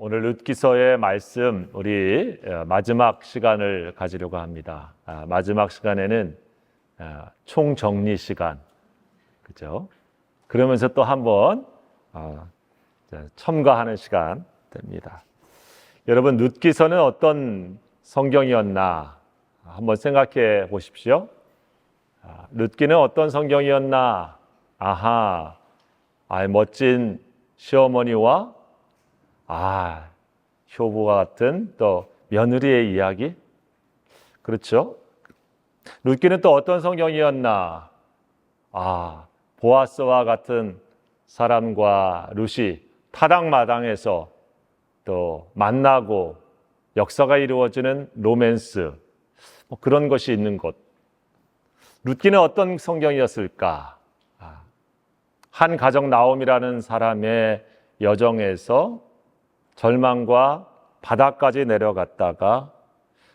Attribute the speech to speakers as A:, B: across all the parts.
A: 오늘 룻기서의 말씀 우리 마지막 시간을 가지려고 합니다. 마지막 시간에는 총정리 시간, 그죠? 그러면서 또 한번 첨가하는 시간 됩니다. 여러분, 룻기서는 어떤 성경이었나 한번 생각해 보십시오. 룻기는 어떤 성경이었나? 멋진 시어머니와 효부와 같은 또 며느리의 이야기? 그렇죠? 룻기는 또 어떤 성경이었나? 보아스와 같은 사람과 룻이 타당마당에서 또 만나고 역사가 이루어지는 로맨스, 그런 것이 있는 곳. 룻기는 어떤 성경이었을까? 한 가정 나옴이라는 사람의 여정에서 절망과 바닥까지 내려갔다가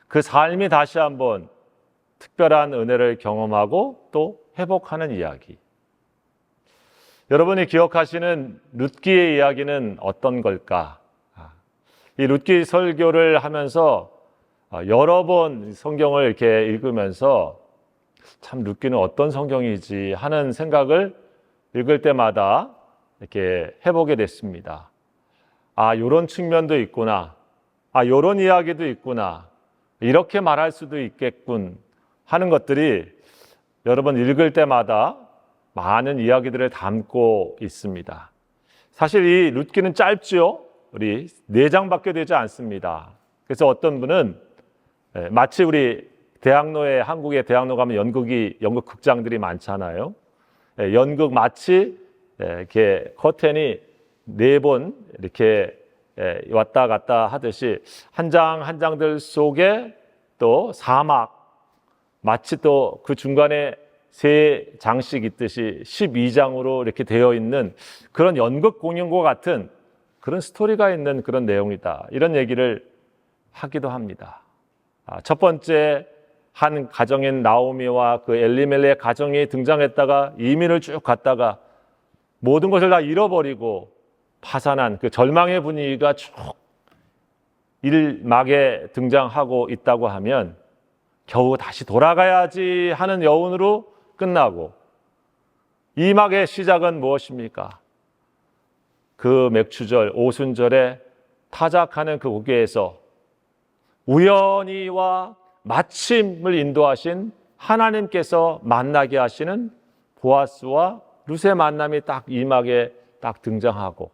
A: 그 삶이 다시 한번 특별한 은혜를 경험하고 또 회복하는 이야기. 여러분이 기억하시는 룻기의 이야기는 어떤 걸까? 이 룻기 설교를 하면서 여러 번 성경을 이렇게 읽으면서 참 룻기는 어떤 성경이지 하는 생각을 읽을 때마다 이렇게 해보게 됐습니다. 요런 측면도 있구나. 요런 이야기도 있구나. 이렇게 말할 수도 있겠군 하는 것들이 여러분 읽을 때마다 많은 이야기들을 담고 있습니다. 사실 이 룻기는 짧지요. 우리 4장밖에 되지 않습니다. 그래서 어떤 분은 마치 우리 대학로에, 한국의 대학로 가면 연극 극장들이 많잖아요. 연극 마치 이렇게 커튼이 4번 이렇게 왔다 갔다 하듯이 한 장 한 장들 속에 또 사막, 마치 또 그 중간에 3장씩 있듯이 12장으로 이렇게 되어 있는 그런 연극 공연과 같은 그런 스토리가 있는 그런 내용이다. 이런 얘기를 하기도 합니다. 첫 번째 한 가정인 나오미와 그 엘리멜렉 가정이 등장했다가 이민을 쭉 갔다가 모든 것을 다 잃어버리고 파산한 그 절망의 분위기가 쭉 1막에 등장하고 있다고 하면 겨우 다시 돌아가야지 하는 여운으로 끝나고 2막의 시작은 무엇입니까? 그 맥추절, 오순절에 타작하는 그 고개에서 우연히와 마침을 인도하신 하나님께서 만나게 하시는 보아스와 룻의 만남이 딱 2막에 딱 등장하고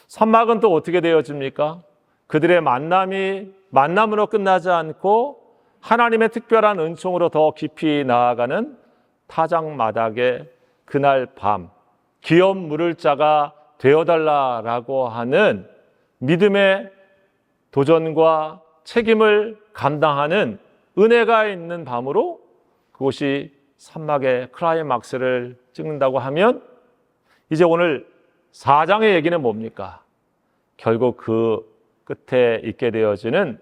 A: 3막은 또 어떻게 되어집니까? 그들의 만남으로 끝나지 않고 하나님의 특별한 은총으로 더 깊이 나아가는 타작마당의 그날 밤 기업 물을 자가 되어달라라고 하는 믿음의 도전과 책임을 감당하는 은혜가 있는 밤으로 그것이 3막의 클라이막스를 찍는다고 하면 이제 오늘 4장의 얘기는 뭡니까? 결국 그 끝에 있게 되어지는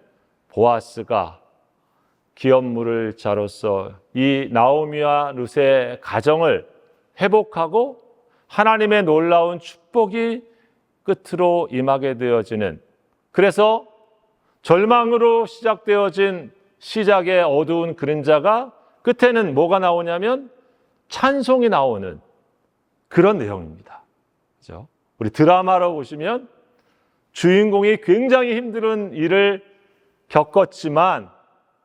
A: 보아스가 기업 물을 자로서 이 나오미와 룻의 가정을 회복하고 하나님의 놀라운 축복이 끝으로 임하게 되어지는, 그래서 절망으로 시작되어진 시작의 어두운 그림자가 끝에는 뭐가 나오냐면 찬송이 나오는 그런 내용입니다. 그렇죠? 우리 드라마로 보시면 주인공이 굉장히 힘든 일을 겪었지만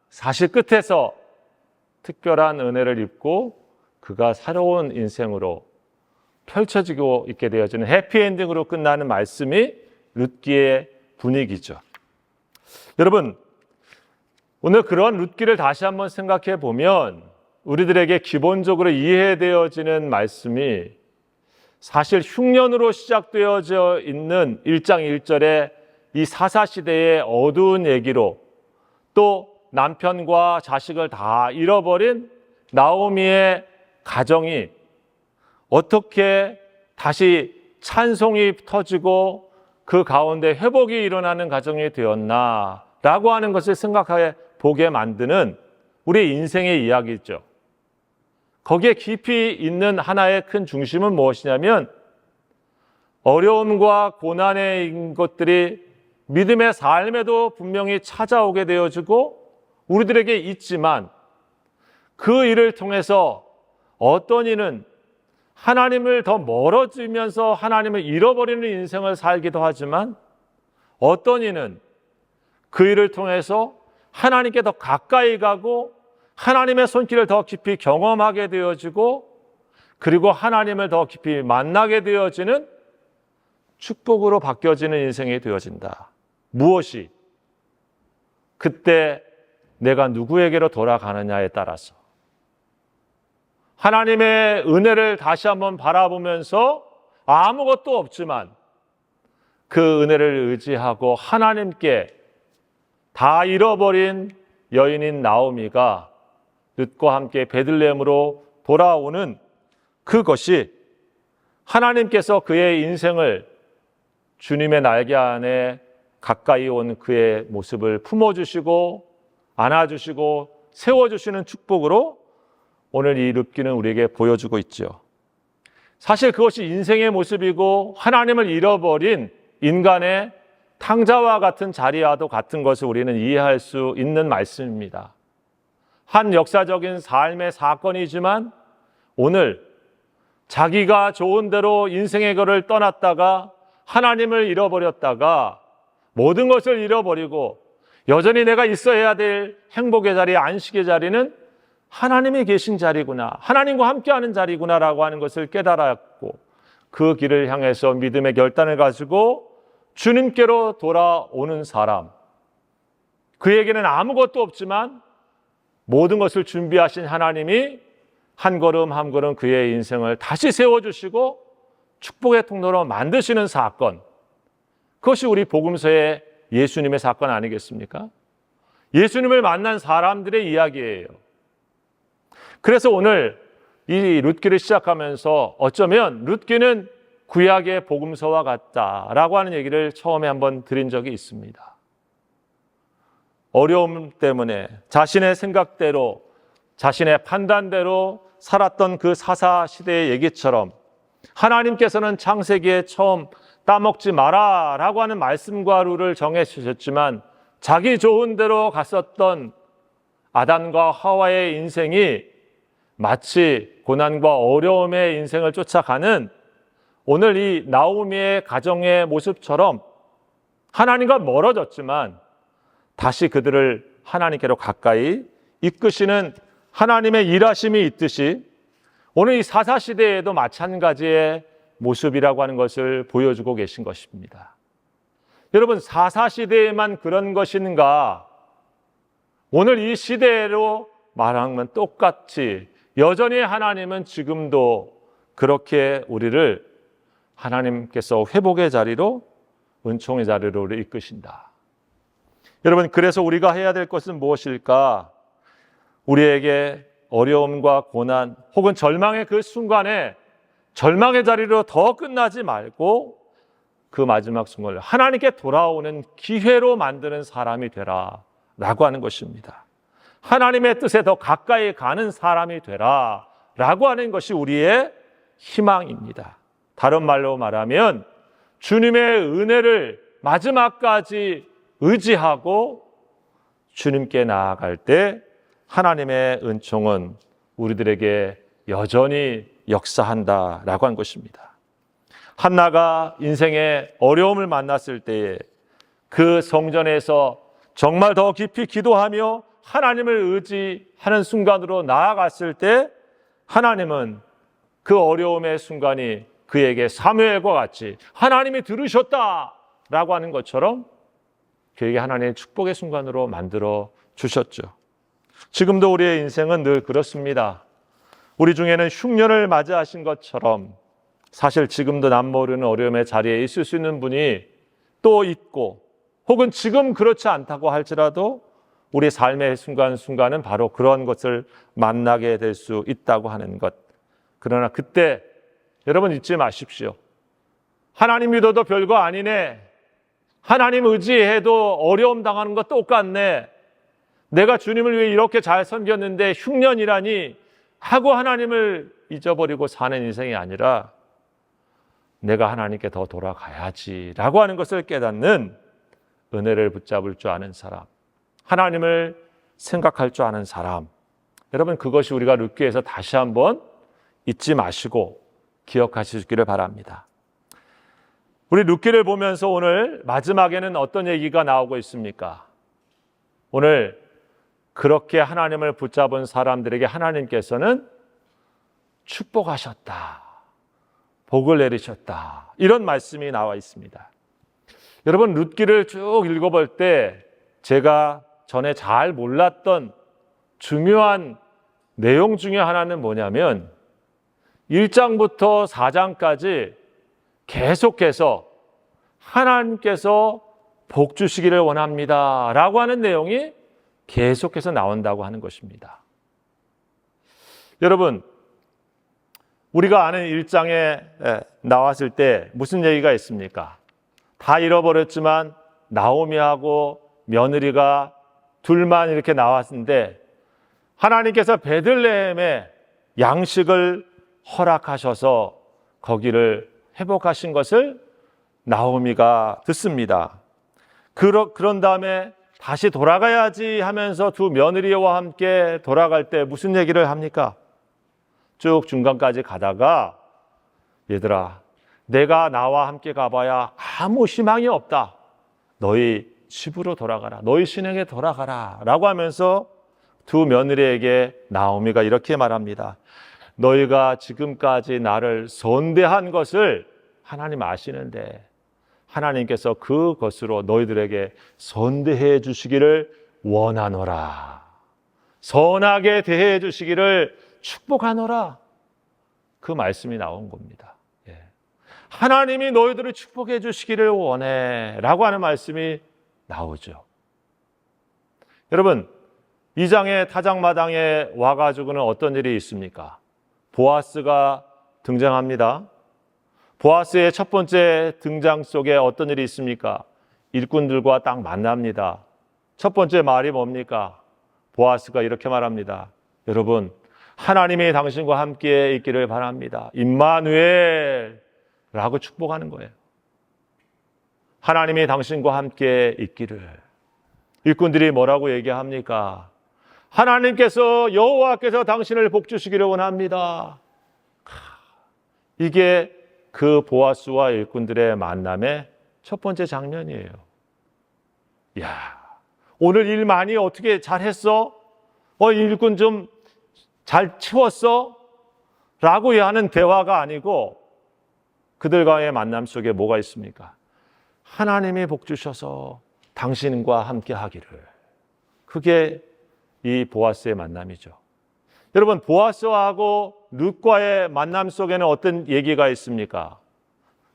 A: 사실 끝에서 특별한 은혜를 입고 그가 새로운 인생으로 펼쳐지고 있게 되어지는 해피엔딩으로 끝나는 말씀이 룻기의 분위기죠. 여러분, 오늘 그런 룻기를 다시 한번 생각해 보면 우리들에게 기본적으로 이해되어지는 말씀이 사실 흉년으로 시작되어져 있는 1장 1절의 이 사사시대의 어두운 얘기로 또 남편과 자식을 다 잃어버린 나오미의 가정이 어떻게 다시 찬송이 터지고 그 가운데 회복이 일어나는 가정이 되었나라고 하는 것을 생각해 보게 만드는 우리 인생의 이야기죠. 거기에 깊이 있는 하나의 큰 중심은 무엇이냐면 어려움과 고난의 것들이 믿음의 삶에도 분명히 찾아오게 되어지고 우리들에게 있지만 그 일을 통해서 어떤 이는 하나님을 더 멀어지면서 하나님을 잃어버리는 인생을 살기도 하지만 어떤 이는 그 일을 통해서 하나님께 더 가까이 가고 하나님의 손길을 더 깊이 경험하게 되어지고 그리고 하나님을 더 깊이 만나게 되어지는 축복으로 바뀌어지는 인생이 되어진다. 무엇이? 그때 내가 누구에게로 돌아가느냐에 따라서 하나님의 은혜를 다시 한번 바라보면서 아무것도 없지만 그 은혜를 의지하고 하나님께 다 잃어버린 여인인 나오미가 룻과 함께 베들레헴으로 돌아오는 그것이 하나님께서 그의 인생을 주님의 날개 안에 가까이 온 그의 모습을 품어주시고 안아주시고 세워주시는 축복으로 오늘 이 룻기는 우리에게 보여주고 있죠. 사실 그것이 인생의 모습이고 하나님을 잃어버린 인간의 탕자와 같은 자리와도 같은 것을 우리는 이해할 수 있는 말씀입니다. 한 역사적인 삶의 사건이지만 오늘 자기가 좋은 대로 인생의 길을 떠났다가 하나님을 잃어버렸다가 모든 것을 잃어버리고 여전히 내가 있어야 될 행복의 자리, 안식의 자리는 하나님이 계신 자리구나, 하나님과 함께하는 자리구나라고 하는 것을 깨달았고 그 길을 향해서 믿음의 결단을 가지고 주님께로 돌아오는 사람, 그에게는 아무것도 없지만 모든 것을 준비하신 하나님이 한 걸음 한 걸음 그의 인생을 다시 세워주시고 축복의 통로로 만드시는 사건, 그것이 우리 복음서의 예수님의 사건 아니겠습니까? 예수님을 만난 사람들의 이야기예요. 그래서 오늘 이 룻기를 시작하면서 어쩌면 룻기는 구약의 복음서와 같다라고 하는 얘기를 처음에 한번 드린 적이 있습니다. 어려움 때문에 자신의 생각대로, 자신의 판단대로 살았던 그 사사 시대의 얘기처럼 하나님께서는 창세기에 처음 따먹지 마라 라고 하는 말씀과 룰을 정해주셨지만 자기 좋은 대로 갔었던 아담과 하와의 인생이 마치 고난과 어려움의 인생을 쫓아가는 오늘 이 나오미의 가정의 모습처럼 하나님과 멀어졌지만 다시 그들을 하나님께로 가까이 이끄시는 하나님의 일하심이 있듯이 오늘 이 사사시대에도 마찬가지의 모습이라고 하는 것을 보여주고 계신 것입니다. 여러분, 사사시대에만 그런 것인가? 오늘 이 시대로 말하면 똑같이 여전히 하나님은 지금도 그렇게 우리를 하나님께서 회복의 자리로, 은총의 자리로 우리를 이끄신다. 여러분, 그래서 우리가 해야 될 것은 무엇일까? 우리에게 어려움과 고난 혹은 절망의 그 순간에 절망의 자리로 더 끝나지 말고 그 마지막 순간을 하나님께 돌아오는 기회로 만드는 사람이 되라 라고 하는 것입니다. 하나님의 뜻에 더 가까이 가는 사람이 되라 라고 하는 것이 우리의 희망입니다. 다른 말로 말하면 주님의 은혜를 마지막까지 의지하고 주님께 나아갈 때 하나님의 은총은 우리들에게 여전히 역사한다라고 한 것입니다. 한나가 인생의 어려움을 만났을 때에 그 성전에서 정말 더 깊이 기도하며 하나님을 의지하는 순간으로 나아갔을 때 하나님은 그 어려움의 순간이 그에게 사무엘과 같이 하나님이 들으셨다라고 하는 것처럼 그에게 하나님의 축복의 순간으로 만들어 주셨죠. 지금도 우리의 인생은 늘 그렇습니다. 우리 중에는 흉년을 맞이하신 것처럼 사실 지금도 남모르는 어려움의 자리에 있을 수 있는 분이 또 있고 혹은 지금 그렇지 않다고 할지라도 우리 삶의 순간순간은 바로 그런 것을 만나게 될 수 있다고 하는 것. 그러나 그때 여러분 잊지 마십시오. 하나님 믿어도 별거 아니네. 하나님 의지해도 어려움 당하는 거 똑같네. 내가 주님을 위해 이렇게 잘 섬겼는데 흉년이라니 하고 하나님을 잊어버리고 사는 인생이 아니라 내가 하나님께 더 돌아가야지라고 하는 것을 깨닫는 은혜를 붙잡을 줄 아는 사람, 하나님을 생각할 줄 아는 사람, 여러분 그것이 우리가 룻기에서 다시 한번 잊지 마시고 기억하시기를 바랍니다. 우리 룻기를 보면서 오늘 마지막에는 어떤 얘기가 나오고 있습니까? 오늘 그렇게 하나님을 붙잡은 사람들에게 하나님께서는 축복하셨다, 복을 내리셨다, 이런 말씀이 나와 있습니다. 여러분 룻기를 쭉 읽어볼 때 제가 전에 잘 몰랐던 중요한 내용 중에 하나는 뭐냐면 1장부터 4장까지 계속해서 하나님께서 복 주시기를 원합니다 라고 하는 내용이 계속해서 나온다고 하는 것입니다. 여러분 우리가 아는 1장에 나왔을 때 무슨 얘기가 있습니까? 다 잃어버렸지만 나오미하고 며느리가 둘만 이렇게 나왔는데 하나님께서 베들레헴에 양식을 허락하셔서 거기를 회복하신 것을 나오미가 듣습니다. 그런 다음에 다시 돌아가야지 하면서 두 며느리와 함께 돌아갈 때 무슨 얘기를 합니까? 쭉 중간까지 가다가 얘들아 내가 나와 함께 가봐야 아무 희망이 없다. 너희 집으로 돌아가라. 너희 신에게 돌아가라 라고 하면서 두 며느리에게 나오미가 이렇게 말합니다. 너희가 지금까지 나를 선대한 것을 하나님 아시는데 하나님께서 그것으로 너희들에게 선대해 주시기를 원하노라. 선하게 대해 주시기를 축복하노라. 그 말씀이 나온 겁니다. 하나님이 너희들을 축복해 주시기를 원해 라고 하는 말씀이 나오죠. 여러분 2장의 타작마당에 와가지고는 어떤 일이 있습니까? 보아스가 등장합니다. 보아스의 첫 번째 등장 속에 어떤 일이 있습니까? 일꾼들과 딱 만납니다. 첫 번째 말이 뭡니까? 보아스가 이렇게 말합니다. 여러분 하나님이 당신과 함께 있기를 바랍니다. 임마누엘 라고 축복하는 거예요. 하나님이 당신과 함께 있기를. 일꾼들이 뭐라고 얘기합니까? 하나님께서 여호와께서 당신을 복주시기를 원합니다. 이게 그 보아스와 일꾼들의 만남의 첫 번째 장면이에요. 야, 오늘 일 많이 어떻게 잘했어? 일꾼 좀 잘 치웠어? 라고 하는 대화가 아니고 그들과의 만남 속에 뭐가 있습니까? 하나님이 복 주셔서 당신과 함께 하기를. 그게 이 보아스의 만남이죠. 여러분 보아스하고 룻과의 만남 속에는 어떤 얘기가 있습니까?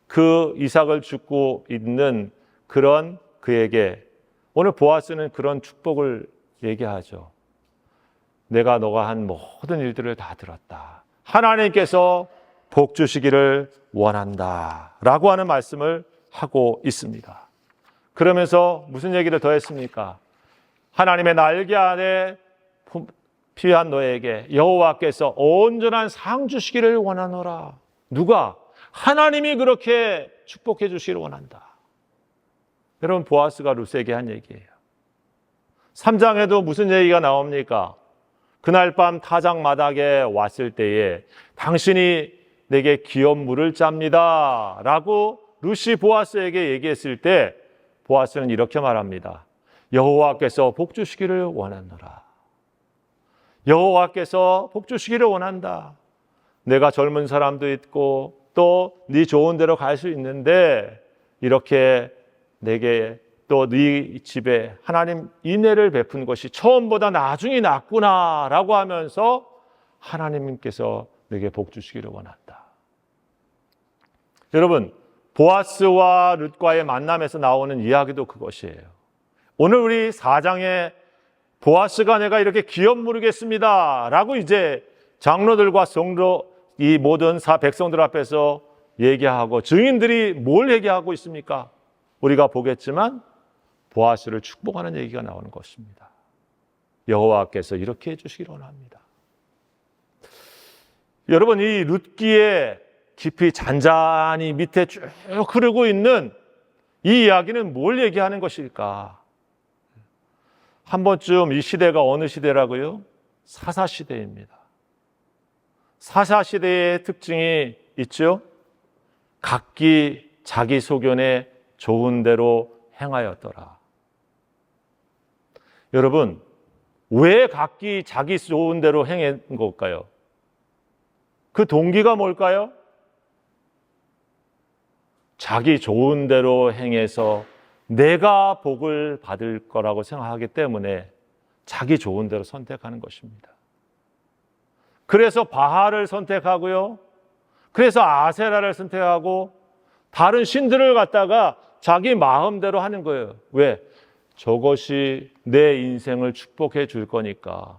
A: 그 이삭을 죽고 있는 그런 그에게 오늘 보아스는 그런 축복을 얘기하죠. 내가 너가 한 모든 일들을 다 들었다. 하나님께서 복 주시기를 원한다 라고 하는 말씀을 하고 있습니다. 그러면서 무슨 얘기를 더 했습니까? 하나님의 날개 안에 피한 너에게 여호와께서 온전한 상 주시기를 원하노라. 누가? 하나님이 그렇게 축복해 주시기를 원한다. 여러분 보아스가 룻에게 한 얘기예요. 3장에도 무슨 얘기가 나옵니까? 그날 밤 타작마당에 왔을 때에 당신이 내게 기업 물을 짭니다 라고 룻이 보아스에게 얘기했을 때 보아스는 이렇게 말합니다. 여호와께서 복 주시기를 원하노라. 여호와께서 복 주시기를 원한다. 내가 젊은 사람도 있고 또 네 좋은 데로 갈 수 있는데 이렇게 내게 또 네 집에 하나님 인애를 베푼 것이 처음보다 나중이 낫구나라고 하면서 하나님께서 내게 복 주시기를 원한다. 여러분 보아스와 룻과의 만남에서 나오는 이야기도 그것이에요. 오늘 우리 4장에 보아스가 내가 이렇게 기업 물으겠습니다 라고 이제 장로들과 성도 이 모든 백성들 앞에서 얘기하고 증인들이 뭘 얘기하고 있습니까? 우리가 보겠지만 보아스를 축복하는 얘기가 나오는 것입니다. 여호와께서 이렇게 해주시기를 원합니다. 여러분 이 룻기의 깊이 잔잔히 밑에 쭉 흐르고 있는 이 이야기는 뭘 얘기하는 것일까? 한 번쯤 이 시대가 어느 시대라고요? 사사시대입니다. 사사시대의 특징이 있죠? 각기 자기 소견에 좋은 대로 행하였더라. 여러분, 왜 각기 자기 좋은 대로 행한 걸까요? 그 동기가 뭘까요? 자기 좋은 대로 행해서 내가 복을 받을 거라고 생각하기 때문에 자기 좋은 대로 선택하는 것입니다. 그래서 바알을 선택하고요. 그래서 아세라를 선택하고 다른 신들을 갖다가 자기 마음대로 하는 거예요. 왜? 저것이 내 인생을 축복해 줄 거니까.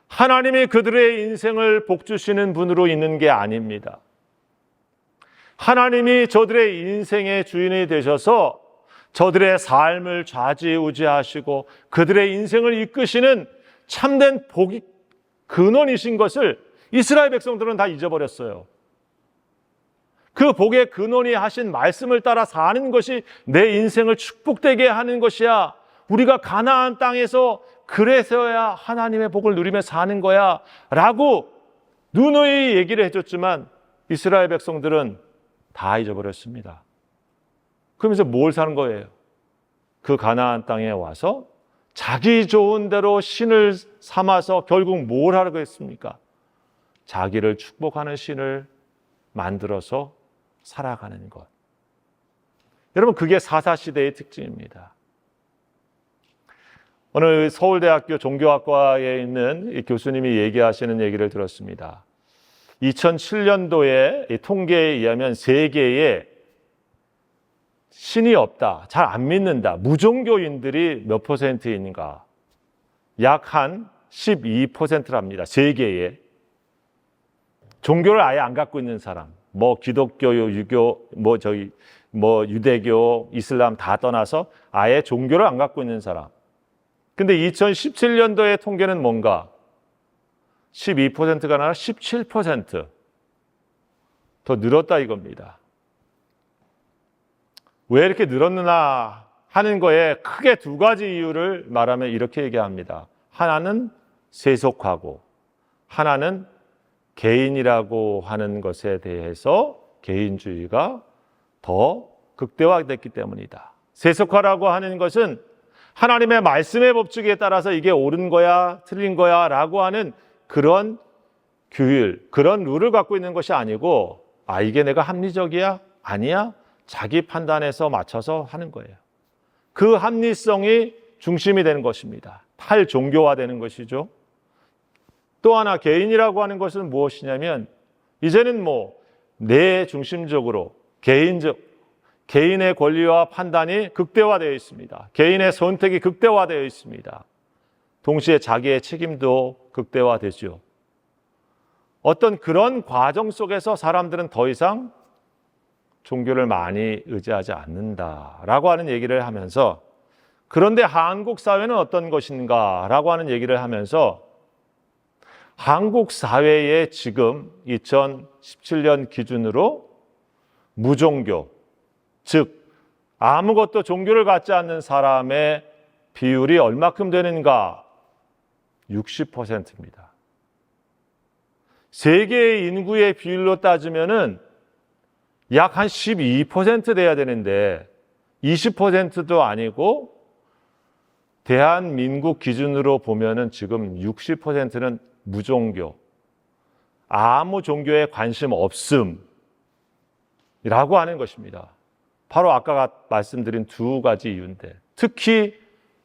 A: 하나님이 그들의 인생을 복 주시는 분으로 있는 게 아닙니다. 하나님이 저들의 인생의 주인이 되셔서 저들의 삶을 좌지우지하시고 그들의 인생을 이끄시는 참된 복이 근원이신 것을 이스라엘 백성들은 다 잊어버렸어요. 그 복의 근원이 하신 말씀을 따라 사는 것이 내 인생을 축복되게 하는 것이야. 우리가 가나안 땅에서 그래서야 하나님의 복을 누리며 사는 거야 라고 누누이 얘기를 해줬지만 이스라엘 백성들은 다 잊어버렸습니다. 그러면서 뭘 사는 거예요? 그 가나안 땅에 와서 자기 좋은 대로 신을 삼아서 결국 뭘 하려고 했습니까? 자기를 축복하는 신을 만들어서 살아가는 것. 여러분, 그게 사사시대의 특징입니다. 오늘 서울대학교 종교학과에 있는 이 교수님이 얘기하시는 얘기를 들었습니다. 2007년도에 통계에 의하면 세계에 신이 없다, 잘 안 믿는다, 무종교인들이 몇 퍼센트인가? 약 한 12%랍니다. 세계에. 종교를 아예 안 갖고 있는 사람, 뭐 기독교, 유교, 유대교, 이슬람 다 떠나서 아예 종교를 안 갖고 있는 사람. 근데 2017년도의 통계는 뭔가? 12%가 아니라 17% 더 늘었다 이겁니다. 왜 이렇게 늘었느냐 하는 거에 크게 두 가지 이유를 말하면 이렇게 얘기합니다. 하나는 세속화고 하나는 개인이라고 하는 것에 대해서 개인주의가 더 극대화됐기 때문이다. 세속화라고 하는 것은 하나님의 말씀의 법칙에 따라서 이게 옳은 거야, 틀린 거야 라고 하는 그런 규율, 그런 룰을 갖고 있는 것이 아니고 이게 내가 합리적이야? 아니야? 자기 판단에서 맞춰서 하는 거예요. 그 합리성이 중심이 되는 것입니다. 탈종교화되는 것이죠. 또 하나 개인이라고 하는 것은 무엇이냐면 이제는 내 중심적으로 개인의 권리와 판단이 극대화되어 있습니다. 개인의 선택이 극대화되어 있습니다. 동시에 자기의 책임도 극대화되죠. 어떤 그런 과정 속에서 사람들은 더 이상 종교를 많이 의지하지 않는다라고 하는 얘기를 하면서 그런데 한국 사회는 어떤 것인가 라고 하는 얘기를 하면서 한국 사회에 지금 2017년 기준으로 무종교, 즉 아무것도 종교를 갖지 않는 사람의 비율이 얼마큼 되는가? 60%입니다. 세계의 인구의 비율로 따지면은 약 한 12% 돼야 되는데 20%도 아니고 대한민국 기준으로 보면은 지금 60%는 무종교, 아무 종교에 관심 없음이라고 하는 것입니다. 바로 아까 말씀드린 두 가지 이유인데 특히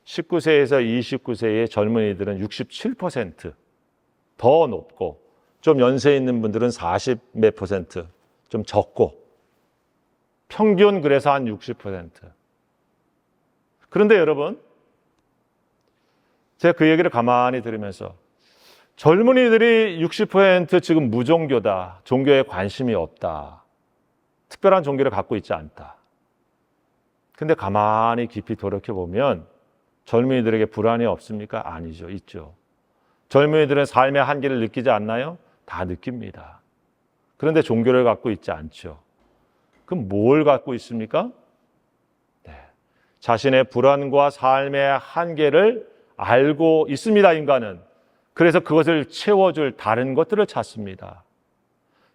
A: 19세에서 29세의 젊은이들은 67% 더 높고 좀 연세 있는 분들은 40 몇 %, 좀 적고 평균 그래서 한 60%. 그런데 여러분, 제가 그 얘기를 가만히 들으면서 젊은이들이 60% 지금 무종교다, 종교에 관심이 없다, 특별한 종교를 갖고 있지 않다. 근데 가만히 깊이 돌이켜보면 젊은이들에게 불안이 없습니까? 아니죠. 있죠. 젊은이들은 삶의 한계를 느끼지 않나요? 다 느낍니다. 그런데 종교를 갖고 있지 않죠. 그럼 뭘 갖고 있습니까? 네. 자신의 불안과 삶의 한계를 알고 있습니다, 인간은. 그래서 그것을 채워줄 다른 것들을 찾습니다.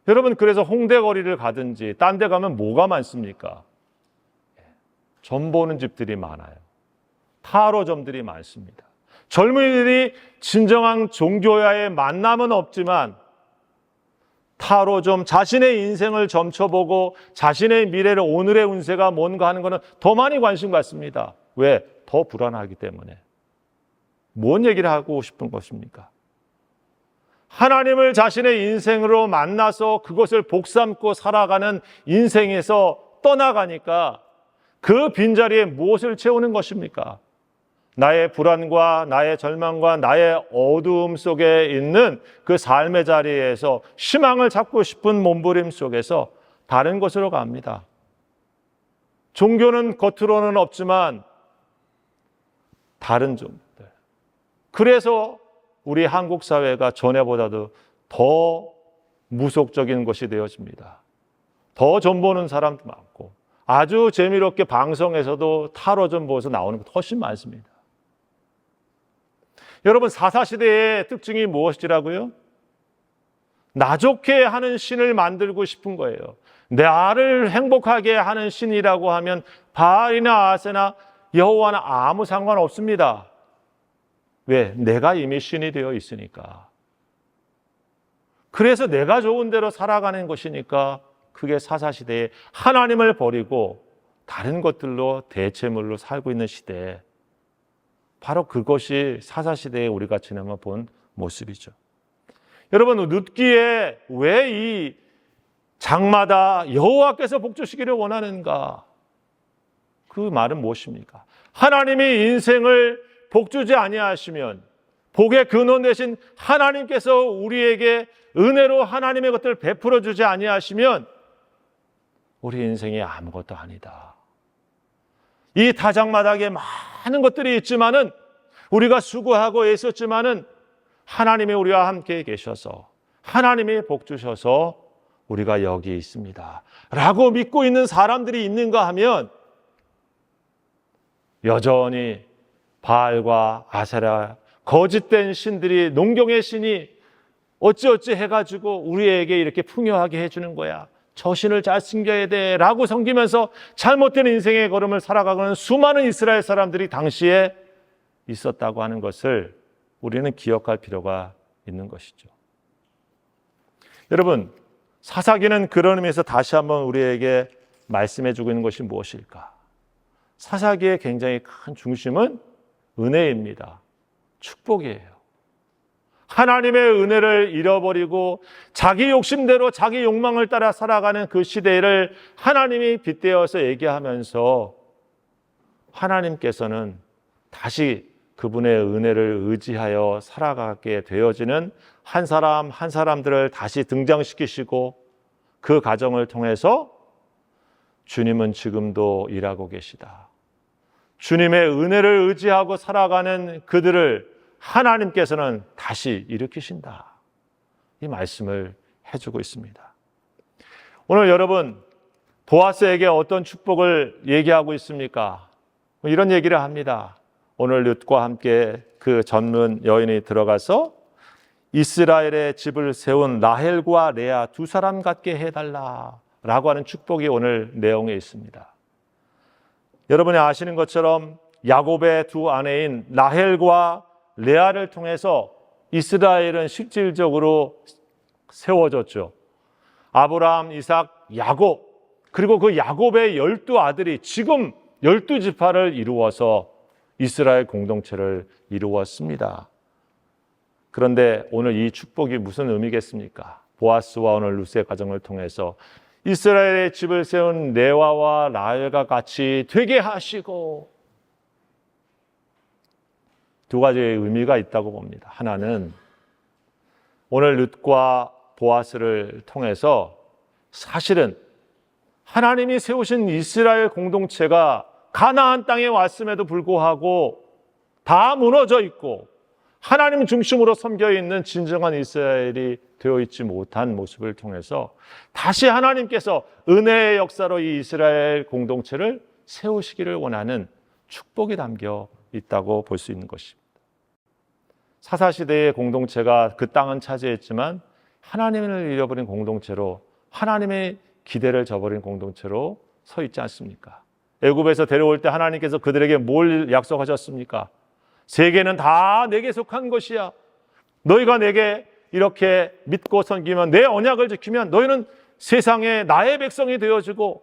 A: 여러분, 그래서 홍대 거리를 가든지 딴 데 가면 뭐가 많습니까? 점 보는 집들이 많아요. 타로점들이 많습니다. 젊은이들이 진정한 종교와의 만남은 없지만 타로점, 자신의 인생을 점쳐보고 자신의 미래를, 오늘의 운세가 뭔가 하는 것은 더 많이 관심 갖습니다. 왜? 더 불안하기 때문에. 뭔 얘기를 하고 싶은 것입니까? 하나님을 자신의 인생으로 만나서 그것을 복삼고 살아가는 인생에서 떠나가니까 그 빈자리에 무엇을 채우는 것입니까? 나의 불안과 나의 절망과 나의 어두움 속에 있는 그 삶의 자리에서 희망을 찾고 싶은 몸부림 속에서 다른 곳으로 갑니다. 종교는 겉으로는 없지만 다른 종들. 그래서 우리 한국 사회가 전에보다도 더 무속적인 것이 되어집니다. 더 점 보는 사람도 많고 아주 재미롭게 방송에서도 타로점 보면서 나오는 것 훨씬 많습니다. 여러분, 사사시대의 특징이 무엇이라고요? 나 좋게 하는 신을 만들고 싶은 거예요. 나를 행복하게 하는 신이라고 하면 바알이나 아세나 여호와나 아무 상관없습니다. 왜? 내가 이미 신이 되어 있으니까. 그래서 내가 좋은 대로 살아가는 것이니까 그게 사사시대에 하나님을 버리고 다른 것들로 대체물로 살고 있는 시대에 바로 그것이 사사시대에 우리가 지나며 본 모습이죠. 여러분, 룻기에 왜 이 장마다 여호와께서 복 주시기를 원하는가? 그 말은 무엇입니까? 하나님이 인생을 복 주지 아니하시면, 복의 근원 되신 하나님께서 우리에게 은혜로 하나님의 것들을 베풀어 주지 아니하시면 우리 인생이 아무것도 아니다. 이 타작마당에 많은 것들이 있지만은, 우리가 수고하고 애썼지만은 하나님이 우리와 함께 계셔서 하나님이 복 주셔서 우리가 여기 있습니다 라고 믿고 있는 사람들이 있는가 하면 여전히 바알과 아세라, 거짓된 신들이, 농경의 신이 어찌어찌 해가지고 우리에게 이렇게 풍요하게 해주는 거야, 저 신을 잘 섬겨야 돼 라고 섬기면서 잘못된 인생의 걸음을 살아가고는 수많은 이스라엘 사람들이 당시에 있었다고 하는 것을 우리는 기억할 필요가 있는 것이죠. 여러분, 사사기는 그런 의미에서 다시 한번 우리에게 말씀해 주고 있는 것이 무엇일까? 사사기의 굉장히 큰 중심은 은혜입니다. 축복이에요. 하나님의 은혜를 잃어버리고 자기 욕심대로 자기 욕망을 따라 살아가는 그 시대를 하나님이 빗대어서 얘기하면서 하나님께서는 다시 그분의 은혜를 의지하여 살아가게 되어지는 한 사람 한 사람들을 다시 등장시키시고 그 과정을 통해서 주님은 지금도 일하고 계시다. 주님의 은혜를 의지하고 살아가는 그들을 하나님께서는 다시 일으키신다. 이 말씀을 해주고 있습니다. 오늘 여러분, 보아스에게 어떤 축복을 얘기하고 있습니까? 이런 얘기를 합니다. 오늘 룻과 함께 그 젊은 여인이 들어가서 이스라엘의 집을 세운 라헬과 레아 두 사람 같게 해달라라고 하는 축복이 오늘 내용에 있습니다. 여러분이 아시는 것처럼 야곱의 두 아내인 라헬과 레아를 통해서 이스라엘은 실질적으로 세워졌죠. 아브라함, 이삭, 야곱, 그리고 그 야곱의 12아들이 지금 12지파를 이루어서 이스라엘 공동체를 이루었습니다. 그런데 오늘 이 축복이 무슨 의미겠습니까? 보아스와 오늘 룻의 가정을 통해서 이스라엘의 집을 세운 레아와 라헬과 같이 되게 하시고, 두 가지의 의미가 있다고 봅니다. 하나는 오늘 룻과 보아스를 통해서 사실은 하나님이 세우신 이스라엘 공동체가 가나안 땅에 왔음에도 불구하고 다 무너져 있고 하나님 중심으로 섬겨 있는 진정한 이스라엘이 되어 있지 못한 모습을 통해서 다시 하나님께서 은혜의 역사로 이 이스라엘 공동체를 세우시기를 원하는 축복이 담겨 있다고 볼 수 있는 것입니다. 사사시대의 공동체가 그 땅은 차지했지만 하나님을 잃어버린 공동체로, 하나님의 기대를 저버린 공동체로 서 있지 않습니까? 애굽에서 데려올 때 하나님께서 그들에게 뭘 약속하셨습니까? 세계는 다 내게 속한 것이야. 너희가 내게 이렇게 믿고 섬기면, 내 언약을 지키면 너희는 세상에 나의 백성이 되어주고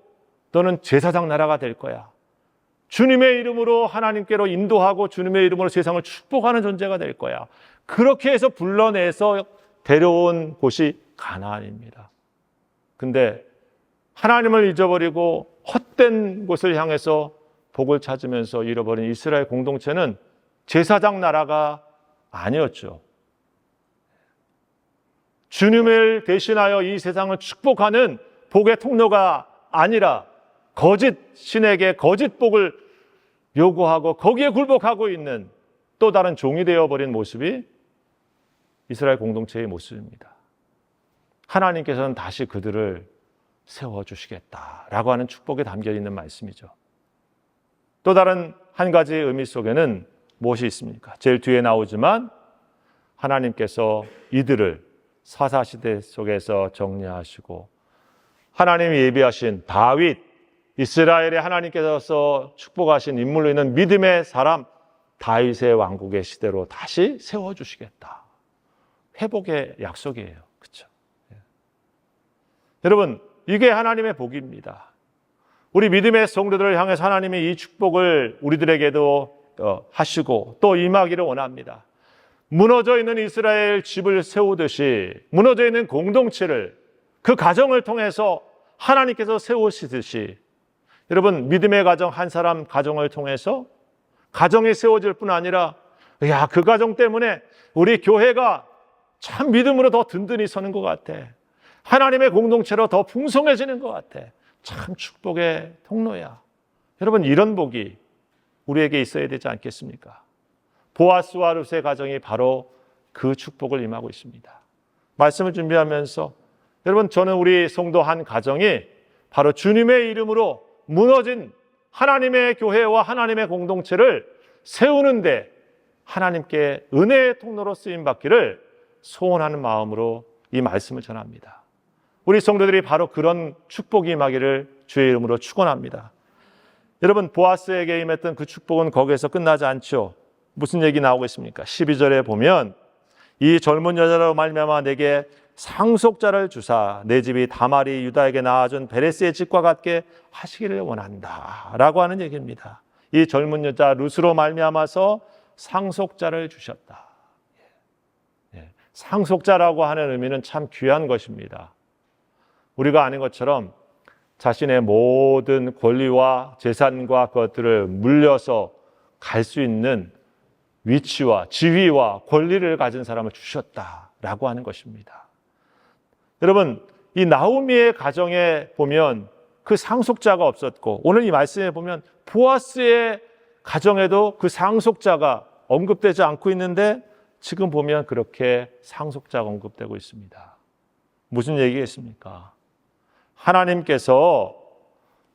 A: 너는 제사장 나라가 될 거야. 주님의 이름으로 하나님께로 인도하고 주님의 이름으로 세상을 축복하는 존재가 될 거야. 그렇게 해서 불러내서 데려온 곳이 가나안입니다. 근데 하나님을 잊어버리고 헛된 곳을 향해서 복을 찾으면서 잃어버린 이스라엘 공동체는 제사장 나라가 아니었죠. 주님을 대신하여 이 세상을 축복하는 복의 통로가 아니라 거짓 신에게 거짓 복을 요구하고 거기에 굴복하고 있는 또 다른 종이 되어버린 모습이 이스라엘 공동체의 모습입니다. 하나님께서는 다시 그들을 세워주시겠다라고 하는 축복이 담겨있는 말씀이죠. 또 다른 한 가지의 의미 속에는 무엇이 있습니까? 제일 뒤에 나오지만 하나님께서 이들을 사사시대 속에서 정리하시고 하나님이 예비하신 다윗, 이스라엘의 하나님께서 축복하신 인물로 있는 믿음의 사람 다윗의 왕국의 시대로 다시 세워주시겠다. 회복의 약속이에요. 그렇죠? 여러분, 이게 하나님의 복입니다. 우리 믿음의 성도들을 향해서 하나님이 이 축복을 우리들에게도 하시고 또 임하기를 원합니다. 무너져 있는 이스라엘 집을 세우듯이 무너져 있는 공동체를, 그 가정을 통해서 하나님께서 세우시듯이 여러분, 믿음의 가정 한 사람 가정을 통해서 가정이 세워질 뿐 아니라 그 가정 때문에 우리 교회가 참 믿음으로 더 든든히 서는 것 같아. 하나님의 공동체로 더 풍성해지는 것 같아. 참 축복의 통로야. 여러분, 이런 복이 우리에게 있어야 되지 않겠습니까? 보아스와 룻의 가정이 바로 그 축복을 임하고 있습니다. 말씀을 준비하면서 여러분, 저는 우리 성도 한 가정이 바로 주님의 이름으로 무너진 하나님의 교회와 하나님의 공동체를 세우는데 하나님께 은혜의 통로로 쓰임받기를 소원하는 마음으로 이 말씀을 전합니다. 우리 성도들이 바로 그런 축복이 임하기를 주의 이름으로 축원합니다. 여러분, 보아스에게 임했던 그 축복은 거기에서 끝나지 않죠. 무슨 얘기 나오고 있습니까? 12절에 보면 이 젊은 여자로 말미암아 내게 상속자를 주사 내 집이 다말이 유다에게 낳아준 베레스의 집과 같게 하시기를 원한다 라고 하는 얘기입니다. 이 젊은 여자 룻으로 말미암아서 상속자를 주셨다. 상속자라고 하는 의미는 참 귀한 것입니다. 우리가 아는 것처럼 자신의 모든 권리와 재산과 그것들을 물려서 갈 수 있는 위치와 지위와 권리를 가진 사람을 주셨다라고 하는 것입니다. 여러분, 이 나오미의 가정에 보면 그 상속자가 없었고 오늘 이 말씀에 보면 보아스의 가정에도 그 상속자가 언급되지 않고 있는데 지금 보면 그렇게 상속자가 언급되고 있습니다. 무슨 얘기겠습니까? 하나님께서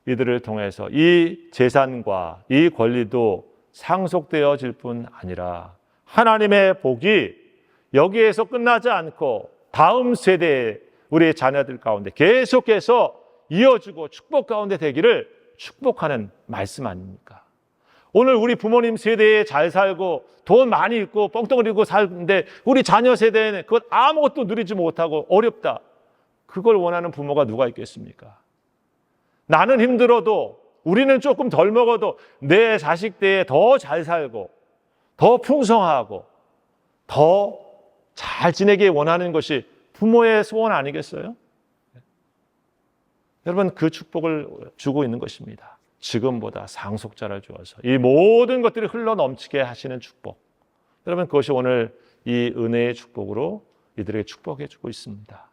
A: 이들을 통해서 이 재산과 이 권리도 상속되어질 뿐 아니라 하나님의 복이 여기에서 끝나지 않고 다음 세대에 우리의 자녀들 가운데 계속해서 이어지고 축복 가운데 되기를 축복하는 말씀 아닙니까? 오늘 우리 부모님 세대에 잘 살고 돈 많이 있고 뻥떡거리고 살는데 우리 자녀 세대에는 그것 아무것도 누리지 못하고 어렵다. 그걸 원하는 부모가 누가 있겠습니까? 나는 힘들어도 우리는 조금 덜 먹어도 내 자식 때에 더 잘 살고 더 풍성하고 더 잘 지내길 원하는 것이 부모의 소원 아니겠어요? 여러분, 그 축복을 주고 있는 것입니다. 지금보다 상속자를 주어서 이 모든 것들이 흘러 넘치게 하시는 축복. 여러분, 그것이 오늘 이 은혜의 축복으로 이들에게 축복해 주고 있습니다.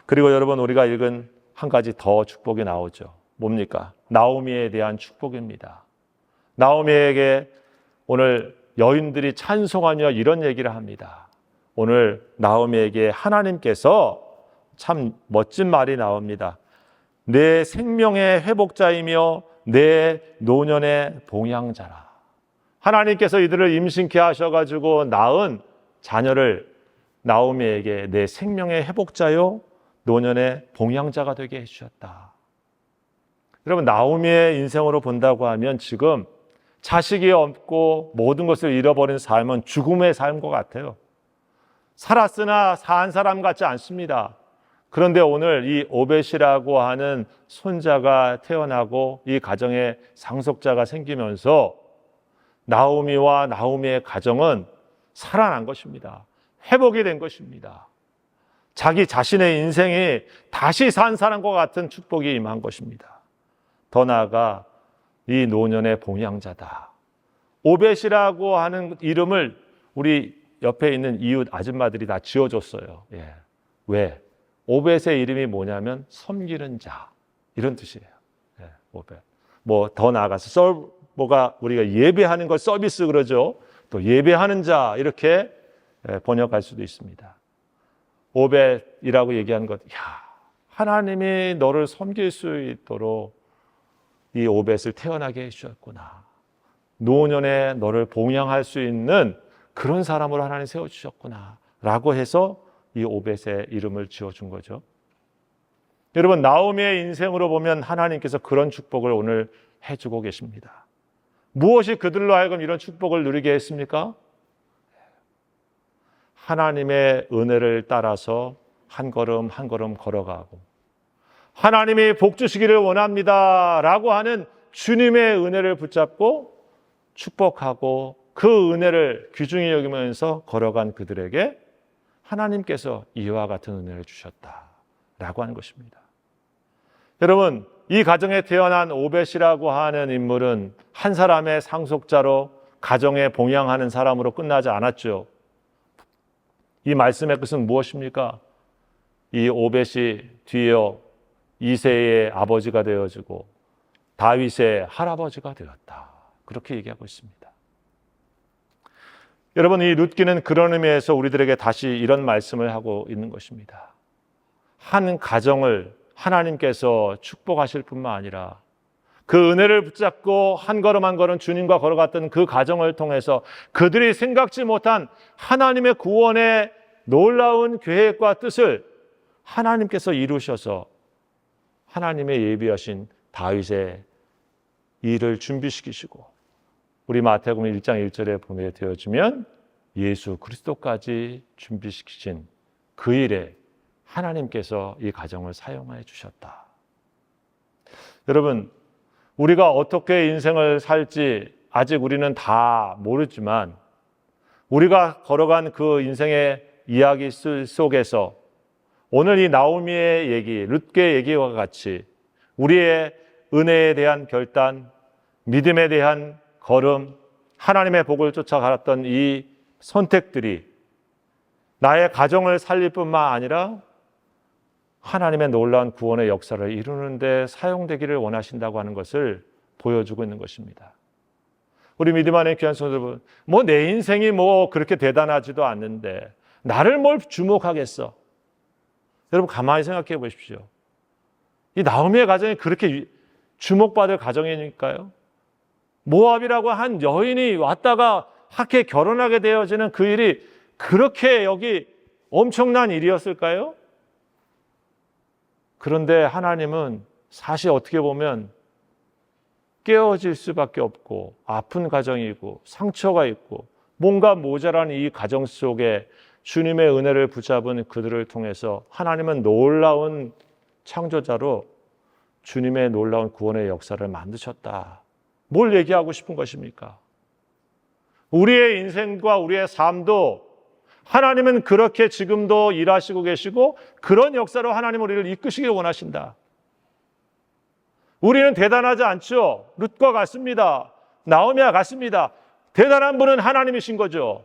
A: 그리고 여러분, 우리가 읽은 한 가지 더 축복이 나오죠. 뭡니까? 나오미에 대한 축복입니다. 나오미에게 오늘 여인들이 찬송하며 이런 얘기를 합니다. 오늘 나오미에게 하나님께서 참 멋진 말이 나옵니다. 내 생명의 회복자이며 내 노년의 봉양자라. 하나님께서 이들을 임신케 하셔가지고 낳은 자녀를 나오미에게 내 생명의 회복자요 노년의 봉양자가 되게 해주셨다. 여러분, 나오미의 인생으로 본다고 하면 지금 자식이 없고 모든 것을 잃어버린 삶은 죽음의 삶과 같아요. 살았으나 산 사람 같지 않습니다. 그런데 오늘 이 오벳이라고 하는 손자가 태어나고 이 가정에 상속자가 생기면서 나오미와 나오미의 가정은 살아난 것입니다. 회복이 된 것입니다. 자기 자신의 인생이 다시 산 사람과 같은 축복이 임한 것입니다. 더 나아가 이 노년의 봉양자다. 오벳이라고 하는 이름을 우리 옆에 있는 이웃 아줌마들이 다 지어줬어요. 예. 왜? 오벳의 이름이 뭐냐면 섬기는 자, 이런 뜻이에요. 예, 오벳. 뭐 더 나아가서 뭐가 우리가 예배하는 걸 서비스 그러죠. 또 예배하는 자 이렇게 번역할 수도 있습니다. 오벳이라고 얘기하는 것, 하나님이 너를 섬길 수 있도록 이 오벳을 태어나게 해주셨구나. 노년에 너를 봉양할 수 있는 그런 사람으로 하나님 세워주셨구나 라고 해서 이 오벳의 이름을 지어준 거죠. 여러분, 나오미의 인생으로 보면 하나님께서 그런 축복을 오늘 해주고 계십니다. 무엇이 그들로 하여금 이런 축복을 누리게 했습니까? 하나님의 은혜를 따라서 한 걸음 한 걸음 걸어가고 하나님이 복 주시기를 원합니다 라고 하는 주님의 은혜를 붙잡고 축복하고 그 은혜를 귀중히 여기면서 걸어간 그들에게 하나님께서 이와 같은 은혜를 주셨다라고 하는 것입니다. 여러분, 이 가정에 태어난 오벳이라고 하는 인물은 한 사람의 상속자로 가정에 봉양하는 사람으로 끝나지 않았죠. 이 말씀의 뜻은 무엇입니까? 이 오벳이 뒤이어 이새의 아버지가 되어지고 다윗의 할아버지가 되었다. 그렇게 얘기하고 있습니다. 여러분, 이 룻기는 그런 의미에서 우리들에게 다시 이런 말씀을 하고 있는 것입니다. 한 가정을 하나님께서 축복하실 뿐만 아니라 그 은혜를 붙잡고 한 걸음 한 걸음 주님과 걸어갔던 그 가정을 통해서 그들이 생각지 못한 하나님의 구원의 놀라운 계획과 뜻을 하나님께서 이루셔서 하나님의 예비하신 다윗의 일을 준비시키시고 우리 마태복음 1장 1절에 보게 되어지면 예수 그리스도까지 준비시키신 그 일에 하나님께서 이 가정을 사용해 주셨다. 여러분, 우리가 어떻게 인생을 살지 아직 우리는 다 모르지만 우리가 걸어간 그 인생의 이야기 속에서 오늘 이 나오미의 얘기, 룻게의 얘기와 같이 우리의 은혜에 대한 결단, 믿음에 대한 걸음, 하나님의 복을 쫓아갔던 이 선택들이 나의 가정을 살릴 뿐만 아니라 하나님의 놀라운 구원의 역사를 이루는 데 사용되기를 원하신다고 하는 것을 보여주고 있는 것입니다. 우리 믿음 안에 귀한 성도 여러분, 내 인생이 그렇게 대단하지도 않는데 나를 뭘 주목하겠어? 여러분, 가만히 생각해 보십시오. 이 나오미의 가정이 그렇게 주목받을 가정이니까요. 모압이라고 한 여인이 왔다가 학회 결혼하게 되어지는 그 일이 그렇게 여기 엄청난 일이었을까요? 그런데 하나님은 사실 어떻게 보면 깨어질 수밖에 없고 아픈 가정이고 상처가 있고 뭔가 모자란 이 가정 속에 주님의 은혜를 붙잡은 그들을 통해서 하나님은 놀라운 창조자로 주님의 놀라운 구원의 역사를 만드셨다. 뭘 얘기하고 싶은 것입니까? 우리의 인생과 우리의 삶도 하나님은 그렇게 지금도 일하시고 계시고 그런 역사로 하나님 우리를 이끄시길 원하신다. 우리는 대단하지 않죠. 룻과 같습니다. 나오미와 같습니다. 대단한 분은 하나님이신 거죠.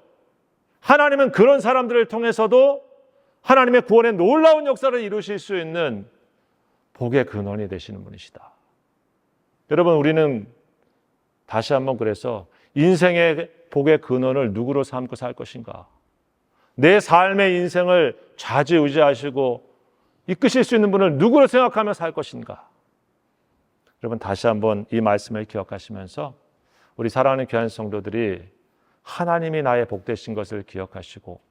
A: 하나님은 그런 사람들을 통해서도 하나님의 구원의 놀라운 역사를 이루실 수 있는 복의 근원이 되시는 분이시다. 여러분, 우리는 다시 한번 그래서 인생의 복의 근원을 누구로 삼고 살 것인가? 내 삶의 인생을 좌지우지하시고 이끄실 수 있는 분을 누구로 생각하며 살 것인가? 여러분 다시 한번 이 말씀을 기억하시면서 우리 사랑하는 귀한 성도들이 하나님이 나의 복되신 것을 기억하시고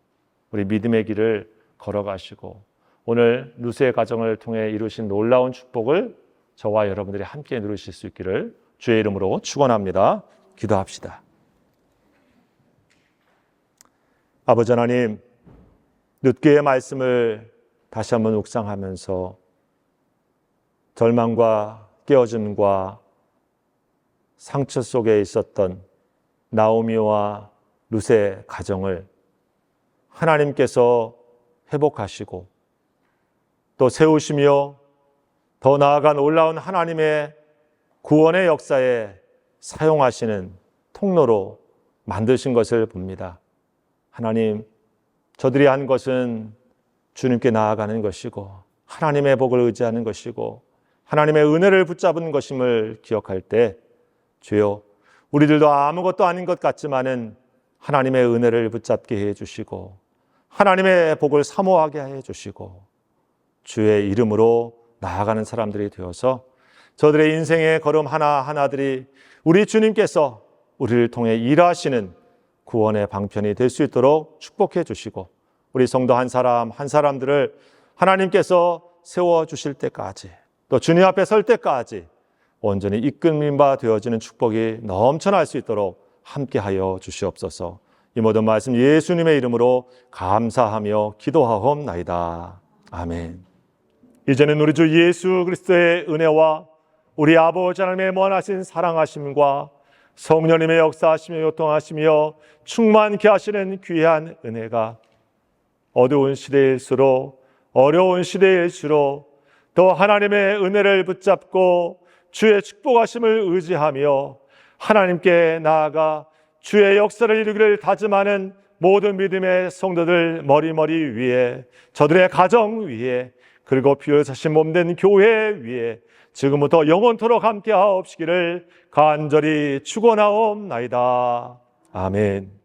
A: 우리 믿음의 길을 걸어가시고 오늘 루스의 가정을 통해 이루신 놀라운 축복을 저와 여러분들이 함께 누리실 수 있기를 주의 이름으로 축원합니다. 기도합시다. 아버지 하나님, 룻기의 말씀을 다시 한번 묵상하면서 절망과 깨어짐과 상처 속에 있었던 나오미와 룻의 가정을 하나님께서 회복하시고 또 세우시며 더 나아가 놀라운 하나님의 구원의 역사에 사용하시는 통로로 만드신 것을 봅니다. 하나님, 저들이 한 것은 주님께 나아가는 것이고 하나님의 복을 의지하는 것이고 하나님의 은혜를 붙잡은 것임을 기억할 때 주여, 우리들도 아무것도 아닌 것 같지만은 하나님의 은혜를 붙잡게 해주시고 하나님의 복을 사모하게 해주시고 주의 이름으로 나아가는 사람들이 되어서 저들의 인생의 걸음 하나하나들이 우리 주님께서 우리를 통해 일하시는 구원의 방편이 될 수 있도록 축복해 주시고 우리 성도 한 사람 한 사람들을 하나님께서 세워주실 때까지 또 주님 앞에 설 때까지 온전히 이끌림 바 되어지는 축복이 넘쳐날 수 있도록 함께하여 주시옵소서. 이 모든 말씀 예수님의 이름으로 감사하며 기도하옵나이다. 아멘. 이제는 우리 주 예수 그리스도의 은혜와 우리 아버지 하나님의 무한하신 사랑하심과 성령님의 역사하시며 요통하시며 충만케 하시는 귀한 은혜가 어두운 시대일수록 어려운 시대일수록 더 하나님의 은혜를 붙잡고 주의 축복하심을 의지하며 하나님께 나아가 주의 역사를 이루기를 다짐하는 모든 믿음의 성도들 머리머리 위에 저들의 가정 위에 그리고 피 흘리신 몸된 교회 위에 지금부터 영원토록 함께 하옵시기를 간절히 축원하옵나이다. 아멘.